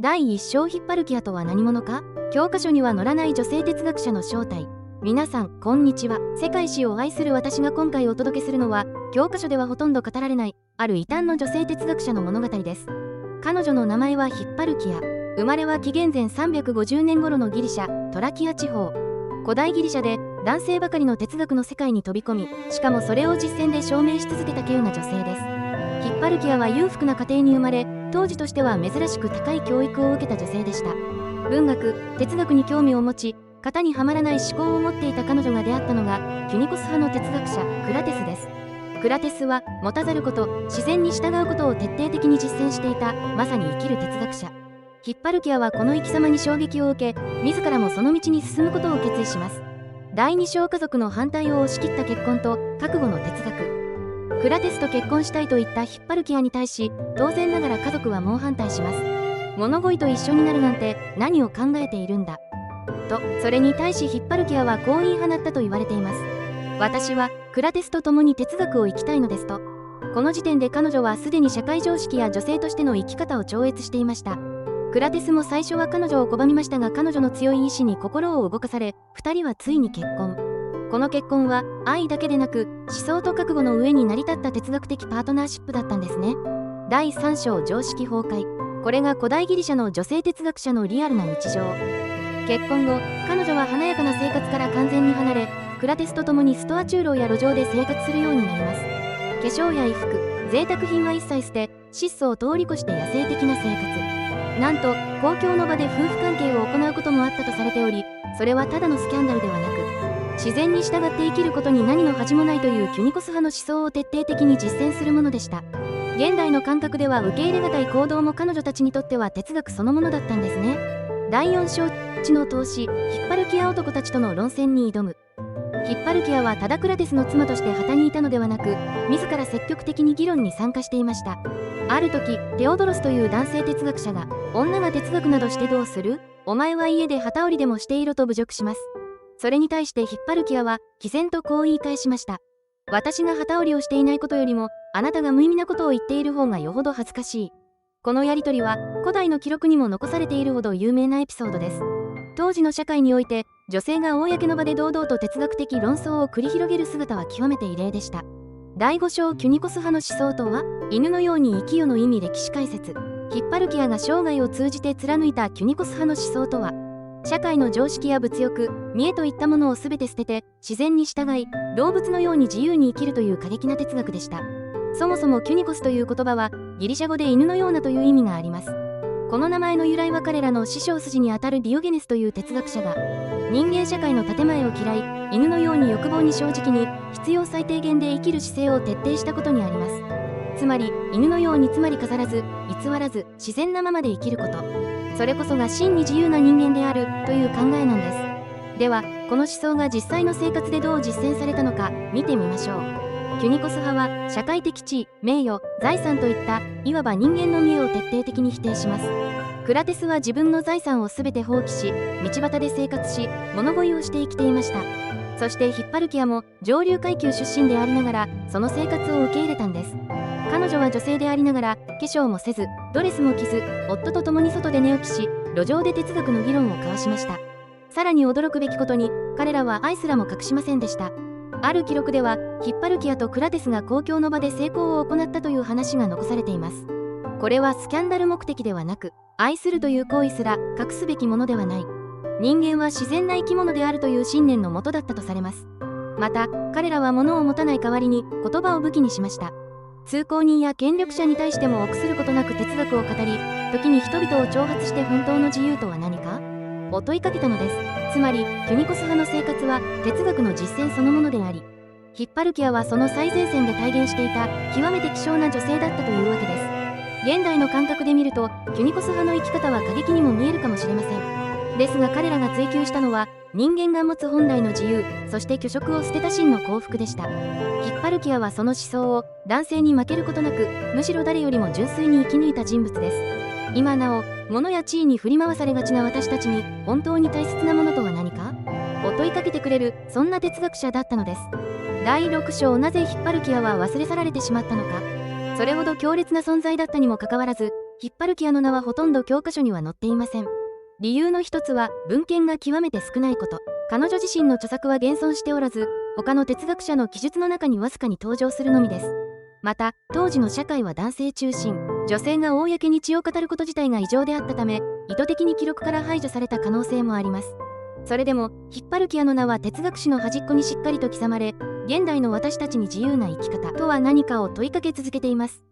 第1章ヒッパルキアとは何者か。教科書には載らない女性哲学者の正体。皆さんこんにちは。世界史を愛する私が今回お届けするのは、教科書ではほとんど語られないある異端の女性哲学者の物語です。彼女の名前はヒッパルキア。生まれは紀元前350年頃のギリシャトラキア地方。古代ギリシャで男性ばかりの哲学の世界に飛び込み、しかもそれを実践で証明し続けた稀有な女性です。ヒッパルキアは裕福な家庭に生まれ、当時としては珍しく高い教育を受けた女性でした。文学、哲学に興味を持ち、型にはまらない思考を持っていた彼女が出会ったのがキュニコス派の哲学者クラテスです。クラテスは持たざること、自然に従うことを徹底的に実践していた、まさに生きる哲学者。ヒッパルキアはこの生き様に衝撃を受け、自らもその道に進むことを決意します。第二小家族の反対を押し切った結婚と覚悟の哲学。クラテスと結婚したいと言ったヒッパルキアに対し、当然ながら家族は猛反対します。物乞いと一緒になるなんて何を考えているんだと。それに対しヒッパルキアはこう言い放ったと言われています。私はクラテスと共に哲学を生きたいのですと。この時点で彼女はすでに社会常識や女性としての生き方を超越していました。クラテスも最初は彼女を拒みましたが、彼女の強い意志に心を動かされ、2人はついに結婚。この結婚は愛だけでなく、思想と覚悟の上に成り立った哲学的パートナーシップだったんですね。第3章常識崩壊。これが古代ギリシャの女性哲学者のリアルな日常。結婚後、彼女は華やかな生活から完全に離れ、クラテスと共にストア中楼や路上で生活するようになります。化粧や衣服、贅沢品は一切捨て、質素を通り越して野生的な生活。なんと公共の場で夫婦関係を行うこともあったとされており、それはただのスキャンダルではなく、自然に従って生きることに何の恥もないというキュニコス派の思想を徹底的に実践するものでした。現代の感覚では受け入れがたい行動も彼女たちにとっては哲学そのものだったんですね。第4章知の投資、ヒッパルキア男たちとの論戦に挑む。ヒッパルキアはただクラテスの妻として旗にいたのではなく、自ら積極的に議論に参加していました。ある時、テオドロスという男性哲学者が、女が哲学などしてどうする？お前は家で旗織りでもしていろと侮辱します。それに対してヒッパルキアは毅然とこう言い返しました。私が旗織りをしていないことよりも、あなたが無意味なことを言っている方がよほど恥ずかしい。このやりとりは古代の記録にも残されているほど有名なエピソードです。当時の社会において、女性が公の場で堂々と哲学的論争を繰り広げる姿は極めて異例でした。第5章キュニコス派の思想とは。犬のように生きよの意味歴史解説。ヒッパルキアが生涯を通じて貫いたキュニコス派の思想とは。社会の常識や物欲、見栄といったものを全て捨てて、自然に従い、動物のように自由に生きるという過激な哲学でした。そもそもキュニコスという言葉は、ギリシャ語で犬のようなという意味があります。この名前の由来は彼らの師匠筋にあたるディオゲネスという哲学者が、人間社会の建前を嫌い、犬のように欲望に正直に、必要最低限で生きる姿勢を徹底したことにあります。つまり、犬のようにつまり飾らず、偽らず、自然なままで生きること。それこそが真に自由な人間であるという考えなんです。では、この思想が実際の生活でどう実践されたのか見てみましょう。キュニコス派は社会的地位、名誉、財産といったいわば人間の見栄を徹底的に否定します。クラテスは自分の財産を全て放棄し、道端で生活し、物乞いをして生きていました。そしてヒッパルキアも上流階級出身でありながら、その生活を受け入れたんです。彼女は女性でありながら、化粧もせず、ドレスも着ず、夫と共に外で寝起きし、路上で哲学の議論を交わしました。さらに驚くべきことに、彼らは愛すらも隠しませんでした。ある記録では、ヒッパルキアとクラテスが公共の場で性交を行ったという話が残されています。これはスキャンダル目的ではなく、愛するという行為すら隠すべきものではない。人間は自然な生き物であるという信念のもとだったとされます。また、彼らは物を持たない代わりに言葉を武器にしました。通行人や権力者に対しても臆することなく哲学を語り、時に人々を挑発して本当の自由とは何かを問いかけたのです。つまり、キュニコス派の生活は哲学の実践そのものであり、ヒッパルキアはその最前線で体現していた極めて希少な女性だったというわけです。現代の感覚で見ると、キュニコス派の生き方は過激にも見えるかもしれません。ですが彼らが追求したのは、人間が持つ本来の自由、そして虚飾を捨てた真の幸福でした。ヒッパルキアはその思想を男性に負けることなく、むしろ誰よりも純粋に生き抜いた人物です。今なお、物や地位に振り回されがちな私たちに本当に大切なものとは何かを問いかけてくれる、そんな哲学者だったのです。第6章なぜヒッパルキアは忘れ去られてしまったのか。それほど強烈な存在だったにもかかわらず、ヒッパルキアの名はほとんど教科書には載っていません。理由の一つは文献が極めて少ないこと。彼女自身の著作は現存しておらず、他の哲学者の記述の中にわずかに登場するのみです。また、当時の社会は男性中心、女性が公に血を語ること自体が異常であったため、意図的に記録から排除された可能性もあります。それでも、ヒッパルキアの名は哲学史の端っこにしっかりと刻まれ、現代の私たちに自由な生き方とは何かを問いかけ続けています。